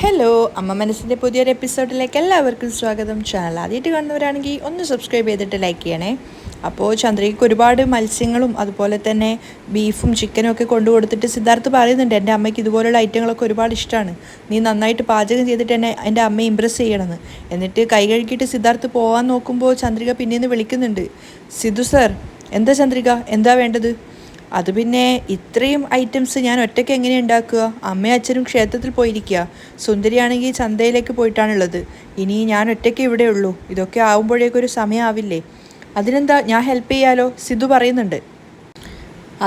Hello, അമ്മ മനസ്സിൻ്റെ പുതിയൊരു എപ്പിസോഡിലേക്ക് എല്ലാവർക്കും സ്വാഗതം. ചാനൽ ആദ്യമായിട്ട് കാണുന്നവരാണെങ്കിൽ ഒന്ന് സബ്സ്ക്രൈബ് ചെയ്തിട്ട് ലൈക്ക് ചെയ്യണേ. അപ്പോൾ ചന്ദ്രയ്ക്ക് ഒരുപാട് മത്സ്യങ്ങളും അതുപോലെ തന്നെ ബീഫും ചിക്കനും ഒക്കെ കൊണ്ടു കൊടുത്തിട്ട് സിദ്ധാർത്ഥ് പറയുന്നുണ്ട്, എൻ്റെ അമ്മയ്ക്ക് ഇതുപോലുള്ള ഐറ്റങ്ങളൊക്കെ ഒരുപാട് ഇഷ്ടമാണ്, നീ നന്നായിട്ട് പാചകം ചെയ്തിട്ട് എന്നെ എൻ്റെ അമ്മയെ ഇമ്പ്രസ് ചെയ്യണമെന്ന്. എന്നിട്ട് കൈ കഴുകിയിട്ട് സിദ്ധാർത്ഥ് പോകാൻ നോക്കുമ്പോൾ ചന്ദ്രിക പിന്നീന്ന് വിളിക്കുന്നുണ്ട്, സിദ്ധു സർ. എന്താ ചന്ദ്രിക, എന്താ വേണ്ടത്? അത് പിന്നെ ഇത്രയും ഐറ്റംസ് ഞാൻ ഒറ്റയ്ക്ക് എങ്ങനെ ഉണ്ടാക്കുക? അമ്മയും അച്ഛനും ക്ഷേത്രത്തിൽ പോയിരിക്കുക, സുന്ദരിയാണെങ്കിൽ ചന്തയിലേക്ക് പോയിട്ടാണുള്ളത്. ഇനി ഞാൻ ഒറ്റയ്ക്ക് ഇവിടെ ഉള്ളൂ. ഇതൊക്കെ ആവുമ്പോഴേക്കൊരു സമയമാവില്ലേ? അതിനെന്താ, ഞാൻ ഹെൽപ്പ് ചെയ്യാലോ, സിദ്ധു പറയുന്നുണ്ട്.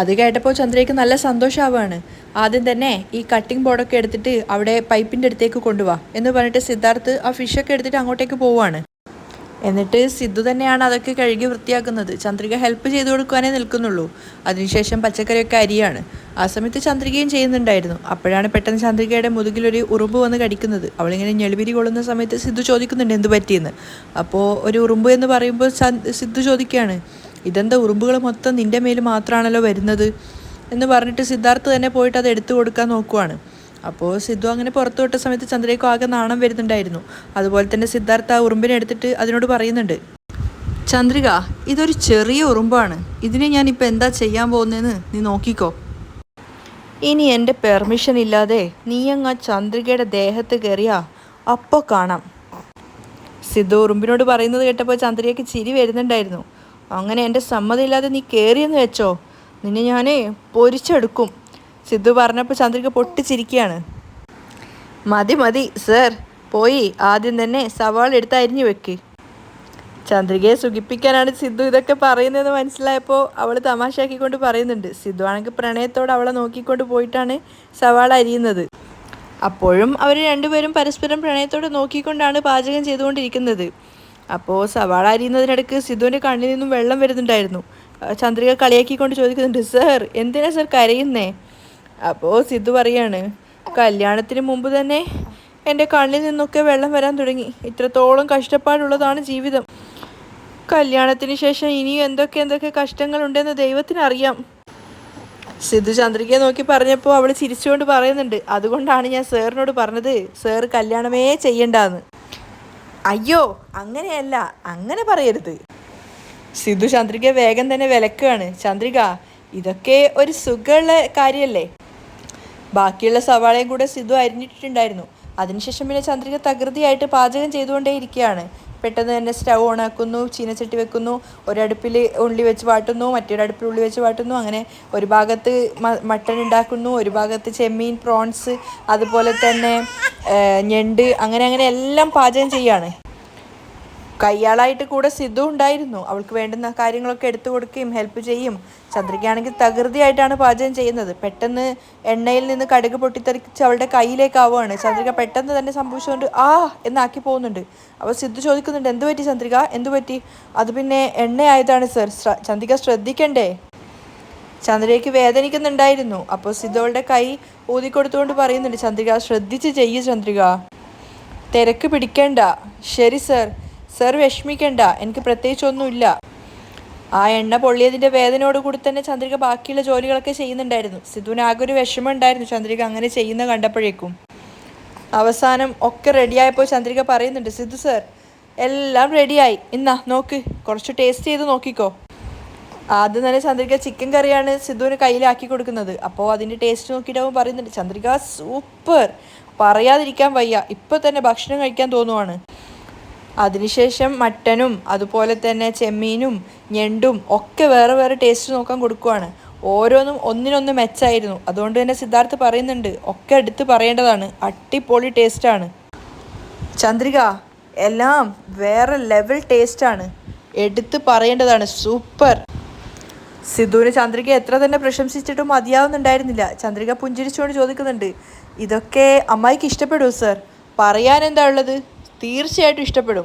അത് കേട്ടപ്പോൾ ചന്ദ്രയ്ക്ക് നല്ല സന്തോഷമാവുകയാണ്. ആദ്യം തന്നെ ഈ കട്ടിംഗ് ബോർഡൊക്കെ എടുത്തിട്ട് അവിടെ പൈപ്പിൻ്റെ അടുത്തേക്ക് കൊണ്ടുപോവാ എന്ന് പറഞ്ഞിട്ട് സിദ്ധാർത്ഥ് ആ ഫിഷൊക്കെ എടുത്തിട്ട് അങ്ങോട്ടേക്ക് പോവുകയാണ്. എന്നിട്ട് സിദ്ധു തന്നെയാണ് അതൊക്കെ കഴുകി വൃത്തിയാക്കുന്നത്. ചന്ദ്രിക ഹെൽപ്പ് ചെയ്തു കൊടുക്കാനേ നിൽക്കുന്നുള്ളൂ. അതിനുശേഷം പച്ചക്കറിയൊക്കെ അരിയാണ്. ആ സമയത്ത് ചന്ദ്രികയും ചെയ്യുന്നുണ്ടായിരുന്നു. അപ്പോഴാണ് പെട്ടെന്ന് ചന്ദ്രികയുടെ മുതുകിലൊരു ഉറുമ്പ് വന്ന് കടിക്കുന്നത്. അവളിങ്ങനെ ഞെളിപിരി കൊള്ളുന്ന സമയത്ത് സിദ്ധു ചോദിക്കുന്നുണ്ട് എന്ത് പറ്റിയെന്ന്. അപ്പോൾ ഒരു ഉറുമ്പ് എന്ന് പറയുമ്പോൾ സിദ്ധു ചോദിക്കുകയാണ്, ഇതെന്താ ഉറുമ്പുകൾ മൊത്തം നിൻ്റെ മേൽ മാത്രമാണല്ലോ വരുന്നത് എന്ന് പറഞ്ഞിട്ട് സിദ്ധാർത്ഥ് തന്നെ പോയിട്ട് അത് എടുത്തു കൊടുക്കാൻ നോക്കുവാണ്. അപ്പോൾ സിദ്ധു അങ്ങനെ പുറത്തു വിട്ട സമയത്ത് ചന്ദ്രയ്ക്ക് ആകെ നാണം വരുന്നുണ്ടായിരുന്നു. അതുപോലെ തന്നെ സിദ്ധാർത്ഥ ആ ഉറുമ്പിനെ എടുത്തിട്ട് അതിനോട് പറയുന്നുണ്ട്, ചന്ദ്രിക, ഇതൊരു ചെറിയ ഉറുമ്പാണ്, ഇതിനെ ഞാനിപ്പോൾ എന്താ ചെയ്യാൻ പോകുന്നതെന്ന് നീ നോക്കിക്കോ. ഇനി എൻ്റെ പെർമിഷൻ ഇല്ലാതെ നീ അങ്ങ് ആ ചന്ദ്രികയുടെ ദേഹത്ത് കയറിയാ അപ്പോൾ കാണാം. സിദ്ധു ഉറുമ്പിനോട് പറയുന്നത് കേട്ടപ്പോൾ ചന്ദ്രികയ്ക്ക് ചിരി വരുന്നുണ്ടായിരുന്നു. അങ്ങനെ എൻ്റെ സമ്മതമില്ലാതെ നീ കയറിയെന്ന് വെച്ചോ, നിന്നെ ഞാൻ പൊരിച്ചെടുക്കും. സിദ്ധു പറഞ്ഞപ്പോൾ ചന്ദ്രിക പൊട്ടിച്ചിരിക്കുകയാണ്. മതി മതി സർ, പോയി ആദ്യം തന്നെ സവാള എടുത്ത് അരിഞ്ഞു വെക്ക്. ചന്ദ്രികയെ സുഖിപ്പിക്കാനാണ് സിദ്ധു ഇതൊക്കെ പറയുന്നതെന്ന് മനസ്സിലായപ്പോൾ അവൾ തമാശയാക്കിക്കൊണ്ട് പറയുന്നുണ്ട്. സിദ്ധു ആണെങ്കിൽ പ്രണയത്തോടെ അവളെ നോക്കിക്കൊണ്ട് പോയിട്ടാണ് സവാള അരിയുന്നത്. അപ്പോഴും അവർ രണ്ടുപേരും പരസ്പരം പ്രണയത്തോടെ നോക്കിക്കൊണ്ടാണ് പാചകം ചെയ്തുകൊണ്ടിരിക്കുന്നത്. അപ്പോൾ സവാള അരിയുന്നതിനിടയ്ക്ക് സിദ്ധുവിൻ്റെ കണ്ണിൽ നിന്നും വെള്ളം വരുന്നുണ്ടായിരുന്നു. ചന്ദ്രിക കളിയാക്കിക്കൊണ്ട് ചോദിക്കുന്നുണ്ട്, സർ എന്തിനാ സർ കരയുന്നേ? അപ്പോൾ സിദ്ധു പറയാണ്, കല്യാണത്തിന് മുമ്പ് തന്നെ എൻ്റെ കണ്ണിൽ നിന്നൊക്കെ വെള്ളം വരാൻ തുടങ്ങി. ഇത്രത്തോളം കഷ്ടപ്പാടുള്ളതാണ് ജീവിതം. കല്യാണത്തിന് ശേഷം ഇനിയും എന്തൊക്കെ കഷ്ടങ്ങളുണ്ടെന്ന് ദൈവത്തിനറിയാം. സിദ്ധു ചന്ദ്രികയെ നോക്കി പറഞ്ഞപ്പോൾ അവൾ ചിരിച്ചുകൊണ്ട് പറയുന്നുണ്ട്, അതുകൊണ്ടാണ് ഞാൻ സാറിനോട് പറഞ്ഞത് സാർ കല്യാണമേ ചെയ്യണ്ടാന്ന്. അയ്യോ അങ്ങനെയല്ല, അങ്ങനെ പറയരുത്. സിദ്ധു ചന്ദ്രികയെ വേഗം തന്നെ വിലക്കുകയാണ്. ചന്ദ്രിക, ഇതൊക്കെ ഒരു സുഖമുള്ള കാര്യമല്ലേ? ബാക്കിയുള്ള സവാളയും കൂടെ സിദ്ധു അരിഞ്ഞിട്ടുണ്ടായിരുന്നു. അതിനുശേഷം പിന്നെ ചന്ദ്രിക തകൃതിയായിട്ട് പാചകം ചെയ്തുകൊണ്ടേയിരിക്കുകയാണ്. പെട്ടെന്ന് തന്നെ സ്റ്റൗ ഓണാക്കുന്നു, ചീനച്ചട്ടി വെക്കുന്നു, ഒരടുപ്പിൽ ഉള്ളി വെച്ച് വാട്ടുന്നു, മറ്റൊരടുപ്പിൽ ഉള്ളി വെച്ച് വാട്ടുന്നു. അങ്ങനെ ഒരു ഭാഗത്ത് മട്ടൺ ഉണ്ടാക്കുന്നു, ഒരു ഭാഗത്ത് ചെമ്മീൻ, പ്രോൺസ്, അതുപോലെ തന്നെ ഞണ്ട്, അങ്ങനെ എല്ലാം പാചകം ചെയ്യാണ്. കയ്യാളായിട്ട് കൂടെ സിദ്ധു ഉണ്ടായിരുന്നു. അവൾക്ക് വേണ്ടുന്ന കാര്യങ്ങളൊക്കെ എടുത്തു കൊടുക്കുകയും ഹെൽപ്പ് ചെയ്യും. ചന്ദ്രികയാണെങ്കിൽ തകൃതിയായിട്ടാണ് പാചകം ചെയ്യുന്നത്. പെട്ടെന്ന് എണ്ണയിൽ നിന്ന് കടുക് പൊട്ടിത്തെറിച്ച് അവളുടെ കയ്യിലേക്കാവുകയാണ്. ചന്ദ്രിക പെട്ടെന്ന് തന്നെ സംഭവിച്ചുകൊണ്ട് എന്നാക്കി പോകുന്നുണ്ട്. അപ്പോൾ സിദ്ധു ചോദിക്കുന്നുണ്ട്, എന്തു പറ്റി ചന്ദ്രിക, എന്തു പറ്റി? അത് പിന്നെ എണ്ണയായതാണ് സർ, ചന്ദ്രിക ശ്രദ്ധിക്കണ്ടേ? ചന്ദ്രികയ്ക്ക് വേദനിക്കുന്നുണ്ടായിരുന്നു. അപ്പോൾ സിദ്ധു അവളുടെ കൈ ഊതിക്കൊടുത്തുകൊണ്ട് പറയുന്നുണ്ട്, ചന്ദ്രിക ശ്രദ്ധിച്ച് ചെയ്യൂ ചന്ദ്രിക, തിരക്ക് പിടിക്കണ്ട. ശരി സർ, സർ വിഷമിക്കണ്ട, എനിക്ക് പ്രത്യേകിച്ചൊന്നുമില്ല. ആ എണ്ണ പൊള്ളിയതിൻ്റെ വേദനയോടുകൂടി തന്നെ ചന്ദ്രിക ബാക്കിയുള്ള ജോലികളൊക്കെ ചെയ്യുന്നുണ്ടായിരുന്നു. സിദ്ധുവിന് ആകെ ഒരു വിഷമം ഉണ്ടായിരുന്നു ചന്ദ്രിക അങ്ങനെ ചെയ്യുന്ന കണ്ടപ്പോഴേക്കും. അവസാനം ഒക്കെ റെഡിയായപ്പോൾ ചന്ദ്രിക പറയുന്നുണ്ട്, സിദ്ധു സർ എല്ലാം റെഡിയായി, ഇന്നാ നോക്ക്, കുറച്ച് ടേസ്റ്റ് ചെയ്ത് നോക്കിക്കോ. ആദ്യം തന്നെ ചന്ദ്രിക ചിക്കൻ കറിയാണ് സിദ്ധുവിന് കയ്യിലാക്കി കൊടുക്കുന്നത്. അപ്പോൾ അതിൻ്റെ ടേസ്റ്റ് നോക്കിയിട്ട് പറയുന്നുണ്ട്, ചന്ദ്രിക സൂപ്പർ, പറയാതിരിക്കാൻ വയ്യ, ഇപ്പോൾ തന്നെ ഭക്ഷണം കഴിക്കാൻ തോന്നുവാണ്. അതിനുശേഷം മട്ടനും അതുപോലെ തന്നെ ചെമ്മീനും ഞണ്ടും ഒക്കെ വേറെ വേറെ ടേസ്റ്റ് നോക്കാൻ കൊടുക്കുവാണ്. ഓരോന്നും ഒന്നിനൊന്ന് മെച്ചായിരുന്നു. അതുകൊണ്ട് തന്നെ സിദ്ധാർത്ഥ് പറയുന്നുണ്ട്, ഒക്കെ എടുത്ത് പറയേണ്ടതാണ്, അടിപൊളി ടേസ്റ്റാണ് ചന്ദ്രിക, എല്ലാം വേറെ ലെവൽ ടേസ്റ്റാണ്, എടുത്ത് പറയേണ്ടതാണ്, സൂപ്പർ. സിദ്ധുവിന് ചന്ദ്രിക എത്ര തന്നെ പ്രശംസിച്ചിട്ടും മതിയാവുന്നുണ്ടായിരുന്നില്ല. ചന്ദ്രിക പുഞ്ചിരിച്ചുകൊണ്ട് ചോദിക്കുന്നുണ്ട്, ഇതൊക്കെ അമ്മായിക്ക് ഇഷ്ടപ്പെടുമോ സർ? പറയാൻ എന്താ ഉള്ളത്, തീർച്ചയായിട്ടും ഇഷ്ടപ്പെടും.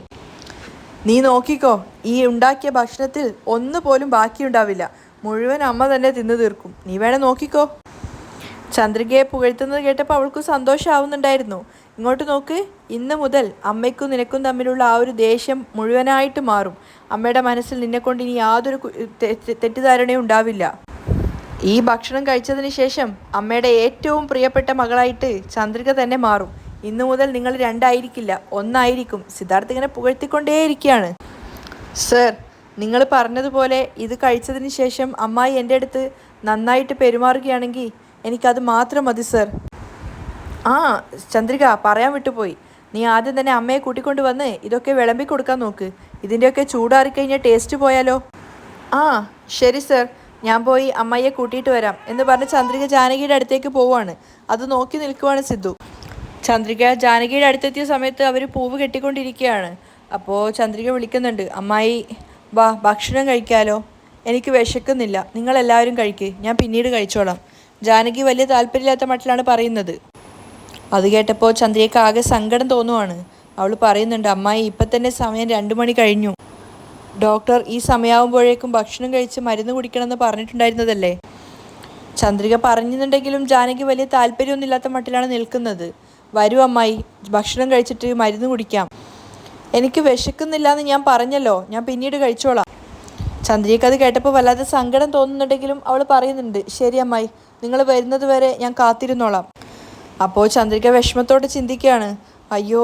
നീ നോക്കിക്കോ, ഈ ഉണ്ടാക്കിയ ഭക്ഷണത്തിൽ ഒന്നുപോലും ബാക്കിയുണ്ടാവില്ല, മുഴുവൻ അമ്മ തന്നെ തിന്നു തീർക്കും, നീ വേണേ നോക്കിക്കോ. ചന്ദ്രികയെ പുകഴ്ത്തുന്നത് കേട്ടപ്പോൾ അവൾക്ക് സന്തോഷമാവുന്നുണ്ടായിരുന്നു. ഇങ്ങോട്ട് നോക്ക്, ഇന്ന് മുതൽ അമ്മയ്ക്കും നിനക്കും തമ്മിലുള്ള ആ ഒരു ദേഷ്യം മുഴുവനായിട്ട് മാറും. അമ്മയുടെ മനസ്സിൽ നിന്നെക്കൊണ്ട് ഇനി യാതൊരു തെറ്റിദ്ധാരണയും ഉണ്ടാവില്ല. ഈ ഭക്ഷണം കഴിച്ചതിന് ശേഷം അമ്മയുടെ ഏറ്റവും പ്രിയപ്പെട്ട മകളായിട്ട് ചന്ദ്രിക തന്നെ മാറും. ഇന്നു മുതൽ നിങ്ങൾ രണ്ടായിരിക്കില്ല, ഒന്നായിരിക്കും. സിദ്ധാർത്ഥ് ഇങ്ങനെ പുകഴ്ത്തിക്കൊണ്ടേയിരിക്കുകയാണ്. സർ, നിങ്ങൾ പറഞ്ഞതുപോലെ ഇത് കഴിച്ചതിന് ശേഷം അമ്മായി എൻ്റെ അടുത്ത് നന്നായിട്ട് പെരുമാറുകയാണെങ്കിൽ എനിക്കത് മാത്രം മതി സർ. ആ ചന്ദ്രിക, പറയാൻ വിട്ടുപോയി. നീ ആദ്യം തന്നെ അമ്മയെ കൂട്ടിക്കൊണ്ട് വന്ന് ഇതൊക്കെ വിളമ്പി കൊടുക്കാൻ നോക്ക്. ഇതിൻ്റെയൊക്കെ ചൂടാറിക്കഴിഞ്ഞാൽ ടേസ്റ്റ് പോയാലോ? ആ ശരി സർ, ഞാൻ പോയി അമ്മയെ കൂട്ടിയിട്ട് വരാം എന്ന് പറഞ്ഞ് ചന്ദ്രിക ജാനകിയുടെ അടുത്തേക്ക് പോവുകയാണ്. അത് നോക്കി നിൽക്കുവാണ് സിദ്ധു. ചന്ദ്രിക ജാനകിയുടെ അടുത്തെത്തിയ സമയത്ത് അവർ പൂവ് കെട്ടിക്കൊണ്ടിരിക്കുകയാണ്. അപ്പോൾ ചന്ദ്രിക വിളിക്കുന്നുണ്ട്, അമ്മായി വാ ഭക്ഷണം കഴിക്കാലോ, എനിക്ക് വിശക്കുന്നില്ല, നിങ്ങളെല്ലാവരും കഴിക്ക്, ഞാൻ പിന്നീട് കഴിച്ചോളാം. ജാനകി വലിയ താല്പര്യമില്ലാത്ത മട്ടിലാണ് പറയുന്നത്. അത് കേട്ടപ്പോൾ ചന്ദ്രികയ്ക്ക് ആകെ സങ്കടം തോന്നുവാണ്. അവൾ പറയുന്നുണ്ട്, അമ്മായി ഇപ്പം തന്നെ സമയം 2 മണി കഴിഞ്ഞു. ഡോക്ടർ ഈ സമയമാകുമ്പോഴേക്കും ഭക്ഷണം കഴിച്ച് മരുന്ന് കുടിക്കണമെന്ന് പറഞ്ഞിട്ടുണ്ടായിരുന്നതല്ലേ. ചന്ദ്രിക പറഞ്ഞിട്ടുണ്ടെങ്കിലും ജാനകി വലിയ താല്പര്യമൊന്നുമില്ലാത്ത മട്ടിലാണ് നിൽക്കുന്നത്. വരൂ അമ്മായി, ഭക്ഷണം കഴിച്ചിട്ട് മരുന്ന് കുടിക്കാം. എനിക്ക് വിശക്കുന്നില്ല എന്ന് ഞാൻ പറഞ്ഞല്ലോ, ഞാൻ പിന്നീട് കഴിച്ചോളാം. ചന്ദ്രികയ്ക്ക് അത് കേട്ടപ്പോൾ വല്ലാതെ സങ്കടം തോന്നുന്നുണ്ടെങ്കിലും അവൾ പറയുന്നുണ്ട്, ശരി അമ്മായി, നിങ്ങൾ വരുന്നത് വരെ ഞാൻ കാത്തിരുന്നോളാം. അപ്പോൾ ചന്ദ്രിക വിഷമത്തോടെ ചിന്തിക്കുകയാണ്, അയ്യോ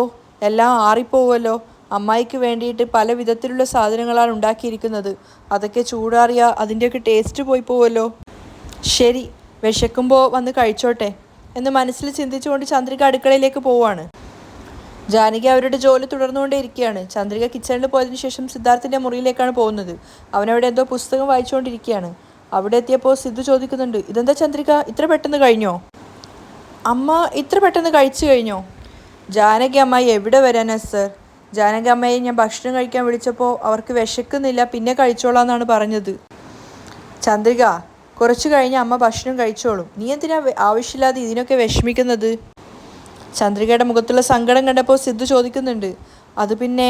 എല്ലാം ആറിപ്പോവുമല്ലോ. അമ്മായിക്ക് വേണ്ടിയിട്ട് പല വിധത്തിലുള്ള സാധനങ്ങളാണ് ഉണ്ടാക്കിയിരിക്കുന്നത്. അതൊക്കെ ചൂടാറിയ അതിൻ്റെയൊക്കെ ടേസ്റ്റ് പോയി പോവുമല്ലോ. ശരി, വിശക്കുമ്പോൾ വന്ന് കഴിച്ചോട്ടെ എന്ന് മനസ്സിൽ ചിന്തിച്ചുകൊണ്ട് ചന്ദ്രിക അടുക്കളയിലേക്ക് പോവുകയാണ്. ജാനകി അവരുടെ ജോലി തുടർന്നുകൊണ്ടേയിരിക്കുകയാണ്. ചന്ദ്രിക കിച്ചണിൽ പോയതിനു ശേഷം സിദ്ധാർത്ഥിൻ്റെ മുറിയിലേക്കാണ് പോകുന്നത്. അവനവിടെ എന്തോ പുസ്തകം വായിച്ചുകൊണ്ടിരിക്കുകയാണ്. അവിടെ എത്തിയപ്പോൾ സിദ്ധു ചോദിക്കുന്നുണ്ട്, ഇതെന്താ ചന്ദ്രിക ഇത്ര പെട്ടെന്ന് കഴിഞ്ഞോ? അമ്മ ഇത്ര പെട്ടെന്ന് കഴിച്ചു കഴിഞ്ഞോ? ജാനകി അമ്മായി എവിടെ വരാനാ സർ? ജാനകി അമ്മയെ ഞാൻ ഭക്ഷണം കഴിക്കാൻ വിളിച്ചപ്പോൾ അവർക്ക് വിശക്കുന്നില്ല, പിന്നെ കഴിച്ചോളാന്നാണ് പറഞ്ഞത്. ചന്ദ്രിക, കുറച്ച് കഴിഞ്ഞ് അമ്മ ഭക്ഷണം കഴിച്ചോളും, നീ എന്തിനാ ആവശ്യമില്ലാതെ ഇതിനൊക്കെ വിഷമിക്കുന്നത്? ചന്ദ്രികയുടെ മുഖത്തുള്ള സങ്കടം കണ്ടപ്പോൾ സിദ്ധു ചോദിക്കുന്നുണ്ട്, അത് പിന്നെ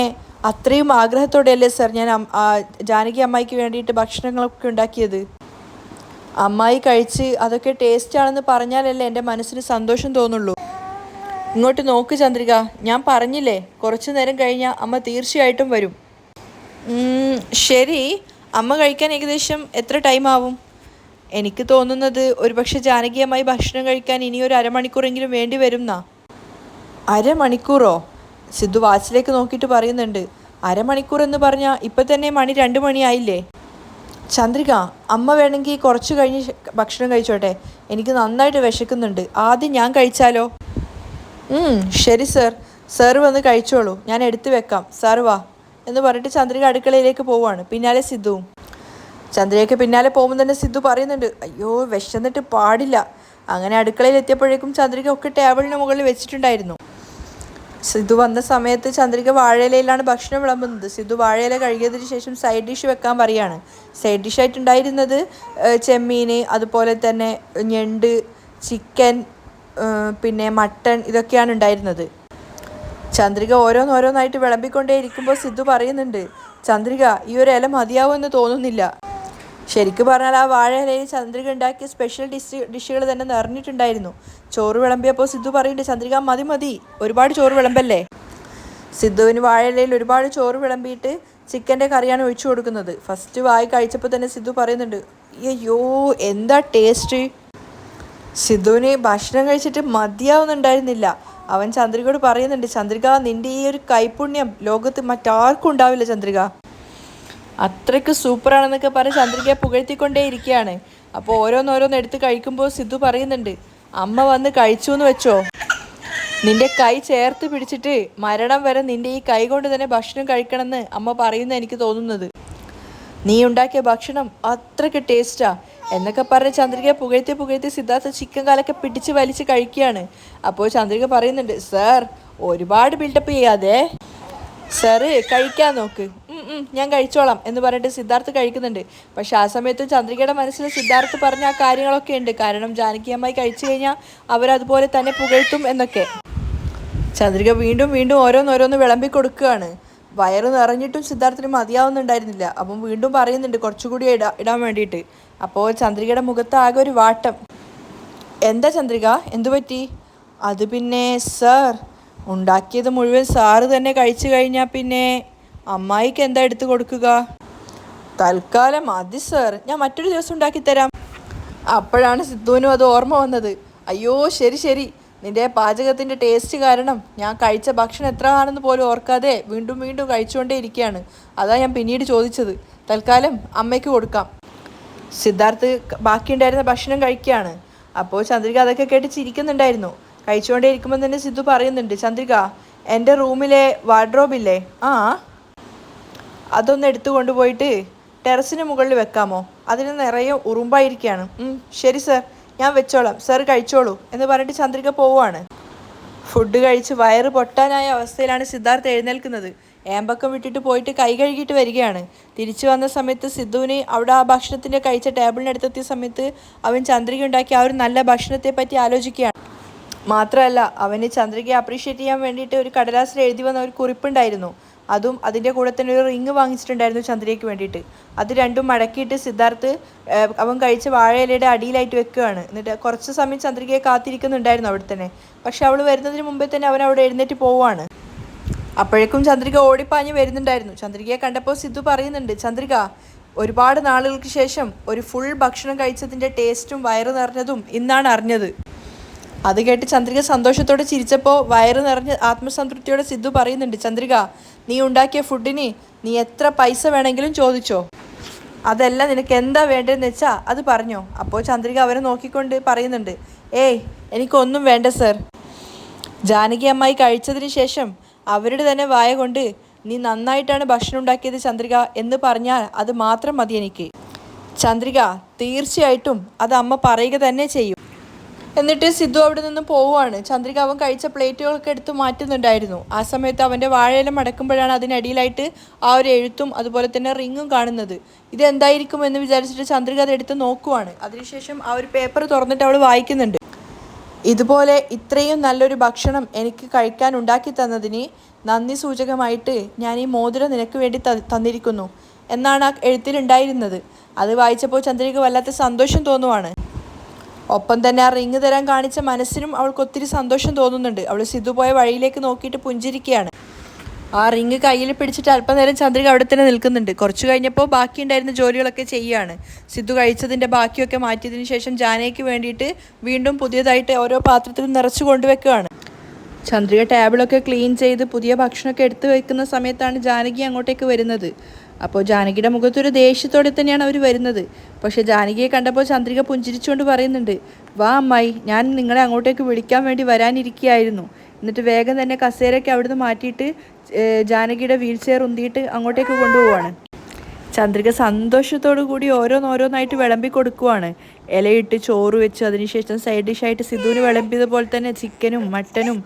അത്രയും ആഗ്രഹത്തോടെയല്ലേ സർ ഞാൻ ജാനകി അമ്മായിക്ക് വേണ്ടിയിട്ട് ഭക്ഷണങ്ങളൊക്കെ ഉണ്ടാക്കിയത്. അമ്മായി കഴിച്ച് അതൊക്കെ ടേസ്റ്റ് ആണെന്ന് പറഞ്ഞാലല്ലേ എൻ്റെ മനസ്സിന് സന്തോഷം തോന്നുള്ളൂ. ഇങ്ങോട്ട് നോക്ക് ചന്ദ്രിക, ഞാൻ പറഞ്ഞില്ലേ കുറച്ചു നേരം കഴിഞ്ഞാൽ അമ്മ തീർച്ചയായിട്ടും വരും. ശരി, അമ്മ കഴിക്കാൻ ഏകദേശം എത്ര ടൈം ആവും? എനിക്ക് തോന്നുന്നത് ഒരുപക്ഷെ ജാനകി അമ്മായി ഭക്ഷണം കഴിക്കാൻ ഇനിയൊരു അരമണിക്കൂറെങ്കിലും വേണ്ടി വരും എന്നാ. അരമണിക്കൂറോ? സിദ്ധു വാച്ചിലേക്ക് നോക്കിയിട്ട് പറയുന്നുണ്ട്, അരമണിക്കൂർ എന്ന് പറഞ്ഞാൽ ഇപ്പം തന്നെ മണി 2 മണിയായില്ലേ. ചന്ദ്രിക, അമ്മ വേണമെങ്കിൽ കുറച്ച് കഴിഞ്ഞ് ഭക്ഷണം കഴിച്ചോട്ടെ, എനിക്ക് നന്നായിട്ട് വിശക്കുന്നുണ്ട്, ആദ്യം ഞാൻ കഴിച്ചാലോ? ശരി സർ, സാറ് വന്ന് കഴിച്ചോളൂ, ഞാൻ എടുത്തു വെക്കാം, സാറ് വാ എന്ന് പറഞ്ഞിട്ട് ചന്ദ്രിക അടുക്കളയിലേക്ക് പോവുകയാണ്. പിന്നാലെ സിദ്ധുവും. ചന്ദ്രികയ്ക്ക് പിന്നാലെ പോകുമ്പോൾ തന്നെ സിദ്ധു പറയുന്നുണ്ട്, അയ്യോ വിശന്നിട്ട് പാടില്ല. അങ്ങനെ അടുക്കളയിൽ എത്തിയപ്പോഴേക്കും ചന്ദ്രിക ഒക്കെ ടേബിളിന് മുകളിൽ വെച്ചിട്ടുണ്ടായിരുന്നു. സിദ്ധു വന്ന സമയത്ത് ചന്ദ്രിക വാഴയിലയിലാണ് ഭക്ഷണം വിളമ്പുന്നത്. സിദ്ധു വാഴയില കഴുകിയതിന് ശേഷം സൈഡ് ഡിഷ് വെക്കാൻ പറയുകയാണ്. സൈഡ് ഡിഷായിട്ടുണ്ടായിരുന്നത് ചെമ്മീൻ, അതുപോലെ തന്നെ ഞണ്ട്, ചിക്കൻ, പിന്നെ മട്ടൺ, ഇതൊക്കെയാണ് ഉണ്ടായിരുന്നത്. ചന്ദ്രിക ഓരോന്നോരോന്നായിട്ട് വിളമ്പിക്കൊണ്ടേ ഇരിക്കുമ്പോൾ സിദ്ധു പറയുന്നുണ്ട്, ചന്ദ്രിക ഈ ഒരു ഇല മതിയാവുമെന്ന് തോന്നുന്നില്ല. ശരിക്കും പറഞ്ഞാൽ ആ വാഴ ഇലയിൽ ചന്ദ്രിക ഉണ്ടാക്കിയ സ്പെഷ്യൽ ഡിഷുകൾ തന്നെ നിറഞ്ഞിട്ടുണ്ടായിരുന്നു. ചോറ് വിളമ്പിയപ്പോൾ സിദ്ധു പറയുന്നുണ്ട്, ചന്ദ്രിക മതി മതി, ഒരുപാട് ചോറ് വിളമ്പല്ലേ. സിദ്ധുവിന് വാഴ ഇലയിൽ ഒരുപാട് ചോറ് വിളമ്പിയിട്ട് ചിക്കൻ്റെ കറിയാണ് ഒഴിച്ചു കൊടുക്കുന്നത്. ഫസ്റ്റ് വായി കഴിച്ചപ്പോൾ തന്നെ സിദ്ധു പറയുന്നുണ്ട്, അയ്യോ എന്താ ടേസ്റ്റ്. സിദ്ധുവിന് ഭക്ഷണം കഴിച്ചിട്ട് മതിയാവുന്നുണ്ടായിരുന്നില്ല. അവൻ ചന്ദ്രികയോട് പറയുന്നുണ്ട്, ചന്ദ്രിക നിൻ്റെ ഈ ഒരു കൈപുണ്യം ലോകത്ത് മറ്റാർക്കും ഉണ്ടാവില്ല ചന്ദ്രിക, അത്രയ്ക്ക് സൂപ്പറാണെന്നൊക്കെ പറഞ്ഞ് ചന്ദ്രികയെ പുകഴ്ത്തിക്കൊണ്ടേ ഇരിക്കുകയാണ്. അപ്പോൾ ഓരോന്നോരോന്ന് എടുത്ത് കഴിക്കുമ്പോൾ സിദ്ധു പറയുന്നുണ്ട്, അമ്മ വന്ന് കഴിച്ചു എന്ന് വെച്ചോ, നിൻ്റെ കൈ ചേർത്ത് പിടിച്ചിട്ട് മരണം വരെ നിൻ്റെ ഈ കൈ കൊണ്ട് തന്നെ ഭക്ഷണം കഴിക്കണമെന്ന് അമ്മ പറയുന്ന എനിക്ക് തോന്നുന്നത്. നീ ഉണ്ടാക്കിയ ഭക്ഷണം അത്രയ്ക്ക് ടേസ്റ്റാ എന്നൊക്കെ പറഞ്ഞ് ചന്ദ്രികയെ പുകഴ്ത്തി സിദ്ധാർത്ഥ ചിക്കൻ കാലൊക്കെ പിടിച്ച് വലിച്ച് കഴിക്കുകയാണ്. അപ്പോൾ ചന്ദ്രിക പറയുന്നുണ്ട്, സാർ ഒരുപാട് ബിൽഡപ്പ് ചെയ്യാതെ, സാറ് കഴിക്കാൻ നോക്ക്, ഞാൻ കഴിച്ചോളാം എന്ന് പറഞ്ഞിട്ട് സിദ്ധാർത്ഥ് കഴിക്കുന്നുണ്ട്. പക്ഷെ ആ സമയത്തും ചന്ദ്രികയുടെ മനസ്സിൽ സിദ്ധാർത്ഥ് പറഞ്ഞ ആ കാര്യങ്ങളൊക്കെ ഉണ്ട്. കാരണം ജാനകി അമ്മായി കഴിച്ചു കഴിഞ്ഞാൽ അവരതുപോലെ തന്നെ പുകഴ്ത്തും എന്നൊക്കെ. ചന്ദ്രിക വീണ്ടും വീണ്ടും ഓരോന്നോരോന്ന് വിളമ്പി കൊടുക്കുകയാണ്. വയറ് നിറഞ്ഞിട്ടും സിദ്ധാർത്ഥിന് മതിയാവുന്നുണ്ടായിരുന്നില്ല. അപ്പം വീണ്ടും പറയുന്നുണ്ട് കുറച്ചുകൂടി ഇടാൻ വേണ്ടിയിട്ട്. അപ്പോൾ ചന്ദ്രികയുടെ മുഖത്ത് ആകെ ഒരു വാട്ടം. എന്താ ചന്ദ്രിക, എന്തു പറ്റി? അത് പിന്നെ സാർ, ഉണ്ടാക്കിയത് മുഴുവൻ സാറ് തന്നെ കഴിച്ചു കഴിഞ്ഞാൽ പിന്നെ അമ്മായിക്ക് എന്താ എടുത്തു കൊടുക്കുക? തൽക്കാലം മതി സാർ, ഞാൻ മറ്റൊരു ദിവസം ഉണ്ടാക്കിത്തരാം. അപ്പോഴാണ് സിദ്ധുവിനും അത് ഓർമ്മ വന്നത്. അയ്യോ ശരി ശരി, നിന്റെ പാചകത്തിൻ്റെ ടേസ്റ്റ് കാരണം ഞാൻ കഴിച്ച ഭക്ഷണം എത്ര ആണെന്ന് പോലും ഓർക്കാതെ വീണ്ടും വീണ്ടും കഴിച്ചുകൊണ്ടേ ഇരിക്കുകയാണ്. അതാ ഞാൻ പിന്നീട് ചോദിച്ചത്. തൽക്കാലം അമ്മയ്ക്ക് കൊടുക്കാം. സിദ്ധാർത്ഥ് ബാക്കിയുണ്ടായിരുന്ന ഭക്ഷണം കഴിക്കുകയാണ്. അപ്പോൾ ചന്ദ്രിക അതൊക്കെ കേട്ട് ചിരിക്കുന്നുണ്ടായിരുന്നു. കഴിച്ചുകൊണ്ടേ ഇരിക്കുമ്പോൾ തന്നെ സിദ്ധു പറയുന്നുണ്ട്, ചന്ദ്രിക, എൻ്റെ റൂമിലെ വാർഡ്രോബില്ലേ, അതൊന്ന് എടുത്തു കൊണ്ടുപോയിട്ട് ടെറസിന് മുകളിൽ വെക്കാമോ? അതിന് നിറയെ ഉറുമ്പായിരിക്കുകയാണ്. ശരി സർ, ഞാൻ വെച്ചോളാം, സർ കഴിച്ചോളൂ എന്ന് പറഞ്ഞിട്ട് ചന്ദ്രിക പോവുകയാണ്. ഫുഡ് കഴിച്ച് വയറ് പൊട്ടാനായ അവസ്ഥയിലാണ് സിദ്ധാർത്ഥ് എഴുന്നേൽക്കുന്നത്. ഏമ്പക്കം വിട്ടിട്ട് പോയിട്ട് കൈ കഴുകിയിട്ട് വരികയാണ്. തിരിച്ചു വന്ന സമയത്ത് സിദ്ധുവിന് അവിടെ ആ ഭക്ഷണത്തിൻ്റെ കഴിച്ച ടേബിളിനടുത്തെത്തിയ സമയത്ത് അവൻ ചന്ദ്രിക ഉണ്ടാക്കിയ ആ ഒരു നല്ല ഭക്ഷണത്തെ പറ്റി ആലോചിക്കുകയാണ്. മാത്രമല്ല, അവന് ചന്ദ്രികയെ അപ്രീഷിയേറ്റ് ചെയ്യാൻ വേണ്ടിയിട്ട് ഒരു കടലാസിൽ എഴുതി വന്ന ഒരു കുറിപ്പുണ്ടായിരുന്നു. അതും അതിൻ്റെ കൂടെ തന്നെ ഒരു റിങ് വാങ്ങിച്ചിട്ടുണ്ടായിരുന്നു ചന്ദ്രികയ്ക്ക് വേണ്ടിയിട്ട്. അത് രണ്ടും മടക്കിയിട്ട് സിദ്ധാർത്ഥ് അവൻ കഴിച്ച വാഴയിലയുടെ അടിയിലായിട്ട് വെക്കുകയാണ്. എന്നിട്ട് കുറച്ച് സമയം ചന്ദ്രികയെ കാത്തിരിക്കുന്നുണ്ടായിരുന്നു അവിടെ തന്നെ. പക്ഷെ അവൾ വരുന്നതിന് മുമ്പേ തന്നെ അവൻ അവിടെ എഴുന്നേറ്റ് പോവുകയാണ്. അപ്പോഴേക്കും ചന്ദ്രിക ഓടിപ്പാഞ്ഞ് വരുന്നുണ്ടായിരുന്നു. ചന്ദ്രികയെ കണ്ടപ്പോൾ സിദ്ധു പറയുന്നുണ്ട്, ചന്ദ്രിക, ഒരുപാട് നാളുകൾക്ക് ശേഷം ഒരു ഫുൾ ഭക്ഷണം കഴിച്ചതിൻ്റെ ടേസ്റ്റും വയറ് നിറഞ്ഞതും ഇന്നാണ് അറിഞ്ഞത്. അത് കേട്ട് ചന്ദ്രിക സന്തോഷത്തോടെ ചിരിച്ചപ്പോൾ വയറ് നിറഞ്ഞ് ആത്മസംതൃപ്തിയോടെ സിദ്ധു പറയുന്നുണ്ട്, ചന്ദ്രിക, നീ ഉണ്ടാക്കിയ ഫുഡിന് നീ എത്ര പൈസ വേണമെങ്കിലും ചോദിച്ചോ, അതല്ല നിനക്ക് എന്താ വേണ്ടതെന്ന് വെച്ചാൽ അത് പറഞ്ഞോ. അപ്പോൾ ചന്ദ്രിക അവരെ നോക്കിക്കൊണ്ട് പറയുന്നുണ്ട്, എനിക്കൊന്നും വേണ്ട സർ. ജാനകി അമ്മായി കഴിച്ചതിന് ശേഷം അവരുടെ തന്നെ വായ കൊണ്ട് നീ നന്നായിട്ടാണ് ഭക്ഷണം ഉണ്ടാക്കിയത് ചന്ദ്രിക എന്ന് പറഞ്ഞാൽ അത് മാത്രം മതി എനിക്ക്. ചന്ദ്രിക, തീർച്ചയായിട്ടും അത് അമ്മ പറയുക തന്നെ ചെയ്യും. എന്നിട്ട് സിദ്ധു അവിടെ നിന്ന് പോവുകയാണ്. ചന്ദ്രിക അവൻ കഴിച്ച പ്ലേറ്റുകളൊക്കെ എടുത്ത് മാറ്റുന്നുണ്ടായിരുന്നു. ആ സമയത്ത് അവൻ്റെ വാഴയില മടക്കുമ്പോഴാണ് അതിനടിയിലായിട്ട് ആ ഒരു എഴുത്തും അതുപോലെ തന്നെ റിങ്ങും കാണുന്നത്. ഇതെന്തായിരിക്കും എന്ന് വിചാരിച്ചിട്ട് ചന്ദ്രിക അത് എടുത്ത് നോക്കുവാണ്. അതിനുശേഷം ആ ഒരു പേപ്പർ തുറന്നിട്ട് അവൾ വായിക്കുന്നുണ്ട്. ഇതുപോലെ ഇത്രയും നല്ലൊരു ഭക്ഷണം എനിക്ക് കഴിക്കാൻ ഉണ്ടാക്കി തന്നതിന് നന്ദി സൂചകമായിട്ട് ഞാൻ ഈ മോതിരം നിനക്ക് വേണ്ടി തന്നിരിക്കുന്നു എന്നാണ് ആ എഴുത്തിലുണ്ടായിരുന്നത്. അത് വായിച്ചപ്പോൾ ചന്ദ്രിക വല്ലാത്ത സന്തോഷം തോന്നുവാണ്. ഒപ്പം തന്നെ ആ റിങ് തരാൻ കാണിച്ച മനസ്സിനും അവൾക്ക് ഒത്തിരി സന്തോഷം തോന്നുന്നുണ്ട്. അവൾ സിദ്ധു പോയ വഴിയിലേക്ക് നോക്കിയിട്ട് പുഞ്ചിരിക്കുകയാണ്. ആ റിങ് കയ്യിൽ പിടിച്ചിട്ട് അല്പനേരം ചന്ദ്രിക അവിടെ തന്നെ നിൽക്കുന്നുണ്ട്. കുറച്ച് കഴിഞ്ഞപ്പോൾ ബാക്കിയുണ്ടായിരുന്ന ജോലികളൊക്കെ ചെയ്യുകയാണ്. സിദ്ധു കഴിച്ചതിൻ്റെ ബാക്കിയൊക്കെ മാറ്റിയതിന് ശേഷം ജാനകിക്ക് വേണ്ടിയിട്ട് വീണ്ടും പുതിയതായിട്ട് ഓരോ പാത്രത്തിലും നിറച്ച് കൊണ്ടുവെക്കുകയാണ്. ചന്ദ്രിക ടേബിളൊക്കെ ക്ലീൻ ചെയ്ത് പുതിയ ഭക്ഷണമൊക്കെ എടുത്തു വെക്കുന്ന സമയത്താണ് ജാനകി അങ്ങോട്ടേക്ക് വരുന്നത്. അപ്പോൾ ജാനകിയുടെ മുഖത്തൊരു ദേഷ്യത്തോടെ തന്നെയാണ് അവർ വരുന്നത്. പക്ഷേ ജാനകിയെ കണ്ടപ്പോൾ ചന്ദ്രിക പുഞ്ചിരിച്ചുകൊണ്ട് പറയുന്നുണ്ട്, വാ അമ്മായി, ഞാൻ നിങ്ങളെ അങ്ങോട്ടേക്ക് വിളിക്കാൻ വേണ്ടി വരാനിരിക്കുകയായിരുന്നു. എന്നിട്ട് വേഗം തന്നെ കസേരയൊക്കെ അവിടുന്ന് മാറ്റിയിട്ട് ജാനകിയുടെ വീൽ ചെയർ ഉന്തിയിട്ട് അങ്ങോട്ടേക്ക് കൊണ്ടുപോവാണ്. ചന്ദ്രിക സന്തോഷത്തോടു കൂടി ഓരോന്നോരോന്നായിട്ട് വിളമ്പി കൊടുക്കുവാണ്. ഇലയിട്ട് ചോറ് വെച്ച് അതിനുശേഷം സൈഡ് ഡിഷായിട്ട് സിദ്ധുവിന് വിളമ്പിയതുപോലെ തന്നെ ചിക്കനും മട്ടനും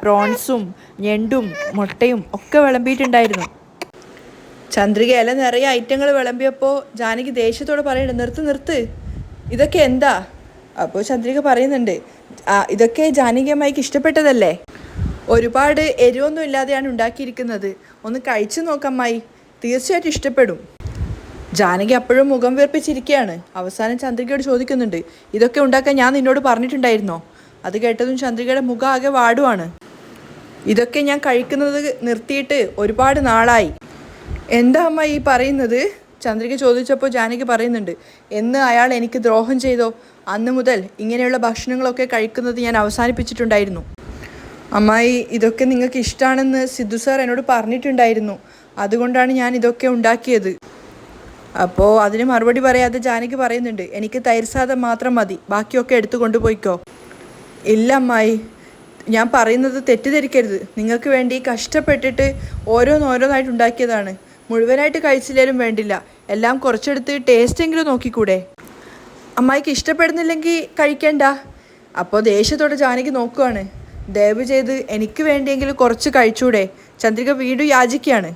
പ്രോൺസും ഞണ്ടും മുട്ടയും ഒക്കെ വിളമ്പിയിട്ടുണ്ടായിരുന്നു. ചന്ദ്രിക ഇല നിറയെ ഐറ്റങ്ങൾ വിളമ്പിയപ്പോൾ ജാനകി ദേഷ്യത്തോടെ പറയുന്നുണ്ട്, നിർത്ത്, ഇതൊക്കെ എന്താ? അപ്പോൾ ചന്ദ്രിക പറയുന്നുണ്ട്, ഇതൊക്കെ ജാനകി അമ്മായിക്ക് ഇഷ്ടപ്പെട്ടതല്ലേ, ഒരുപാട് എരിവൊന്നും ഇല്ലാതെയാണ് ഉണ്ടാക്കിയിരിക്കുന്നത്, ഒന്ന് കഴിച്ചു നോക്കമ്മായി, തീർച്ചയായിട്ടും ഇഷ്ടപ്പെടും. ജാനകി അപ്പോഴും മുഖം വീർപ്പിച്ചിരിക്കുകയാണ്. അവസാനം ചന്ദ്രികയോട് ചോദിക്കുന്നുണ്ട്, ഇതൊക്കെ ഉണ്ടാക്കാൻ ഞാൻ നിന്നോട് പറഞ്ഞിട്ടുണ്ടായിരുന്നോ? അത് കേട്ടതും ചന്ദ്രികയുടെ മുഖം ആകെ വാടുവാണ്. ഇതൊക്കെ ഞാൻ കഴിക്കുന്നത് നിർത്തിയിട്ട് ഒരുപാട് നാളായി. എന്താ അമ്മ ഈ പറയുന്നത്? ചന്ദ്രിക ചോദിച്ചപ്പോൾ ജാനകി പറയുന്നുണ്ട്, എന്ന് അയാൾ എനിക്ക് ദ്രോഹം ചെയ്തോ അന്ന് മുതൽ ഇങ്ങനെയുള്ള ഭക്ഷണങ്ങളൊക്കെ കഴിക്കുന്നത് ഞാൻ അവസാനിപ്പിച്ചിട്ടുണ്ടായിരുന്നു. അമ്മായി, ഇതൊക്കെ നിങ്ങൾക്ക് ഇഷ്ടമാണെന്ന് സിദ്ധു സാർ എന്നോട് പറഞ്ഞിട്ടുണ്ടായിരുന്നു, അതുകൊണ്ടാണ് ഞാൻ ഇതൊക്കെ ഉണ്ടാക്കിയത്. അപ്പോൾ അതിന് മറുപടി പറയാതെ ജാനകി പറയുന്നുണ്ട്, എനിക്ക് തൈര് സാദം മാത്രം മതി, ബാക്കിയൊക്കെ എടുത്തു കൊണ്ടുപോയിക്കോ. ഇല്ല അമ്മായി, ഞാൻ പറയുന്നത് തെറ്റിദ്ധരിക്കരുത്, നിങ്ങൾക്ക് വേണ്ടി കഷ്ടപ്പെട്ടിട്ട് ഓരോന്നോരോന്നായിട്ട് ഉണ്ടാക്കിയതാണ്, മുഴുവനായിട്ട് കഴിച്ചില്ലേലും വേണ്ടില്ല, എല്ലാം കുറച്ചെടുത്ത് ടേസ്റ്റെങ്കിലും നോക്കിക്കൂടെ? അമ്മായിക്ക് ഇഷ്ടപ്പെടുന്നില്ലെങ്കിൽ കഴിക്കണ്ട. അപ്പോൾ ദേഷ്യത്തോടെ ജാനകി നോക്കുകയാണ്. ദയവ് ചെയ്ത് എനിക്ക് വേണ്ടിയെങ്കിലും കുറച്ച് കഴിച്ചൂടെ? ചന്ദ്രിക വീണ്ടും യാചിക്കുകയാണ്.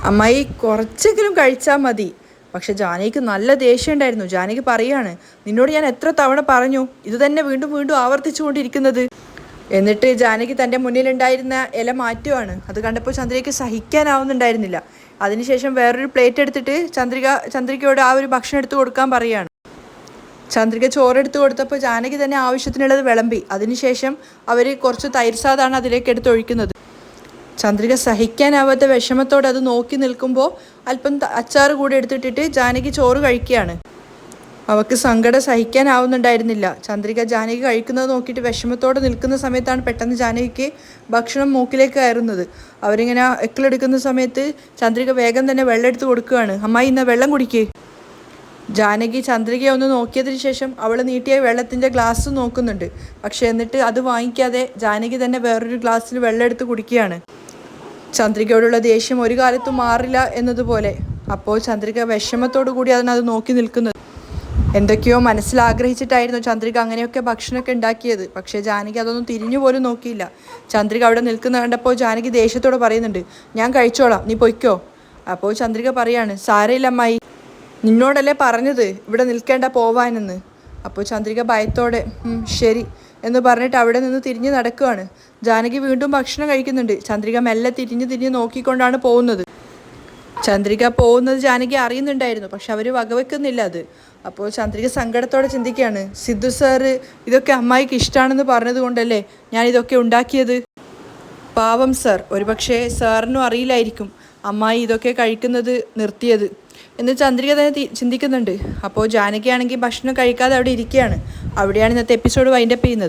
അമ്മായി, കുറച്ചെങ്കിലും കഴിച്ചാൽ മതി. പക്ഷെ ജാനകിക്ക് നല്ല ദേഷ്യം ഉണ്ടായിരുന്നു. ജാനകി പറയുകയാണ്, നിന്നോട് ഞാൻ എത്ര തവണ പറഞ്ഞു ഇത് തന്നെ വീണ്ടും വീണ്ടും ആവർത്തിച്ചു കൊണ്ടിരിക്കുന്നത്? എന്നിട്ട് ജാനകി തൻ്റെ മുന്നിലുണ്ടായിരുന്ന ഇല മാറ്റുവാണ്. അത് കണ്ടപ്പോൾ ചന്ദ്രികയ്ക്ക് സഹിക്കാനാവുന്നുണ്ടായിരുന്നില്ല. അതിനുശേഷം വേറൊരു പ്ലേറ്റ് എടുത്തിട്ട് ചന്ദ്രികയോട് ആ ഒരു ഭക്ഷണം എടുത്തു കൊടുക്കാൻ പറയുകയാണ്. ചന്ദ്രിക ചോറെടുത്ത് കൊടുത്തപ്പോൾ ജാനകി തന്നെ ആവശ്യത്തിനുള്ളത് വിളമ്പി. അതിനുശേഷം അവർ കുറച്ച് തൈര് സാദാണ് അതിലേക്ക് എടുത്ത് ഒഴിക്കുന്നത്. ചന്ദ്രിക സഹിക്കാനാവാത്ത വിഷമത്തോടെ അത് നോക്കി നിൽക്കുമ്പോൾ അല്പം അച്ചാറ് കൂടി എടുത്തിട്ടിട്ട് ജാനകി ചോറ് കഴിക്കുകയാണ്. അവൾക്ക് സങ്കടം സഹിക്കാനാവുന്നുണ്ടായിരുന്നില്ല. ചന്ദ്രിക ജാനകി കഴിക്കുന്നത് നോക്കിയിട്ട് വിഷമത്തോടെ നിൽക്കുന്ന സമയത്താണ് പെട്ടെന്ന് ജാനകിക്ക് ഭക്ഷണം മൂക്കിലേക്ക് കയറുന്നത്. അവരിങ്ങനെ എക്കിലെടുക്കുന്ന സമയത്ത് ചന്ദ്രിക വേഗം തന്നെ വെള്ളം എടുത്ത് കൊടുക്കുകയാണ്. അമ്മായി ഇന്ന വെള്ളം കുടിക്ക്. ജാനകി ചന്ദ്രികയെ ഒന്ന് നോക്കിയതിന് ശേഷം അവൾ നീട്ടിയ വെള്ളത്തിൻ്റെ ഗ്ലാസ് നോക്കുന്നുണ്ട്. പക്ഷേ എന്നിട്ട് അത് വാങ്ങിക്കാതെ ജാനകി തന്നെ വേറൊരു ഗ്ലാസ്സിൽ വെള്ളം എടുത്ത് കുടിക്കുകയാണ്. ചന്ദ്രികയോടുള്ള ദേഷ്യം ഒരു കാലത്തും മാറില്ല എന്നതുപോലെ. അപ്പോൾ ചന്ദ്രിക വിഷമത്തോടു കൂടി അതിനത് നോക്കി നിൽക്കുന്നത്. എന്തൊക്കെയോ മനസ്സിലാഗ്രഹിച്ചിട്ടായിരുന്നു ചന്ദ്രിക അങ്ങനെയൊക്കെ ഭക്ഷണമൊക്കെ ഉണ്ടാക്കിയത്. പക്ഷേ ജാനകി അതൊന്നും തിരിഞ്ഞു പോലും നോക്കിയില്ല. ചന്ദ്രിക അവിടെ നിൽക്കുന്ന കണ്ടപ്പോൾ ജാനകി ദേഷ്യത്തോടെ പറയുന്നുണ്ട്, ഞാൻ കഴിച്ചോളാം, നീ പൊയ്ക്കോ. അപ്പോൾ ചന്ദ്രിക പറയാണ്, സാരയില്ല അമ്മായി, നിന്നോടല്ലേ പറഞ്ഞത് ഇവിടെ നിൽക്കേണ്ട പോവാനെന്ന്. അപ്പോൾ ചന്ദ്രിക ഭയത്തോടെ ശരി എന്ന് പറഞ്ഞിട്ട് അവിടെ നിന്ന് തിരിഞ്ഞ് നടക്കുകയാണ്. ജാനകി വീണ്ടും ഭക്ഷണം കഴിക്കുന്നുണ്ട്. ചന്ദ്രിക മെല്ലെ തിരിഞ്ഞ് നോക്കിക്കൊണ്ടാണ് പോകുന്നത്. ചന്ദ്രിക പോകുന്നത് ജാനകി അറിയുന്നുണ്ടായിരുന്നു, പക്ഷെ അവർ വകവെക്കുന്നില്ല അത്. അപ്പോൾ ചന്ദ്രിക സങ്കടത്തോടെ ചിന്തിക്കുകയാണ്, സിദ്ധു സാറ് ഇതൊക്കെ അമ്മായിക്ക് ഇഷ്ടമാണെന്ന് പറഞ്ഞത് കൊണ്ടല്ലേ ഞാൻ ഇതൊക്കെ ഉണ്ടാക്കിയത്. പാവം സാർ, ഒരുപക്ഷെ സാറിനും അറിയില്ലായിരിക്കും അമ്മായി ഇതൊക്കെ കഴിക്കുന്നത് നിർത്തിയത് എന്ന് ചന്ദ്രിക തന്നെ ചിന്തിക്കുന്നുണ്ട്. അപ്പോൾ ജാനകിയാണെങ്കിൽ ഭക്ഷണം കഴിക്കാതെ അവിടെ ഇരിക്കുകയാണ്. അവിടെയാണ് ഇന്നത്തെ എപ്പിസോഡ് വൈൻഡപ്പ് ചെയ്യുന്നത്.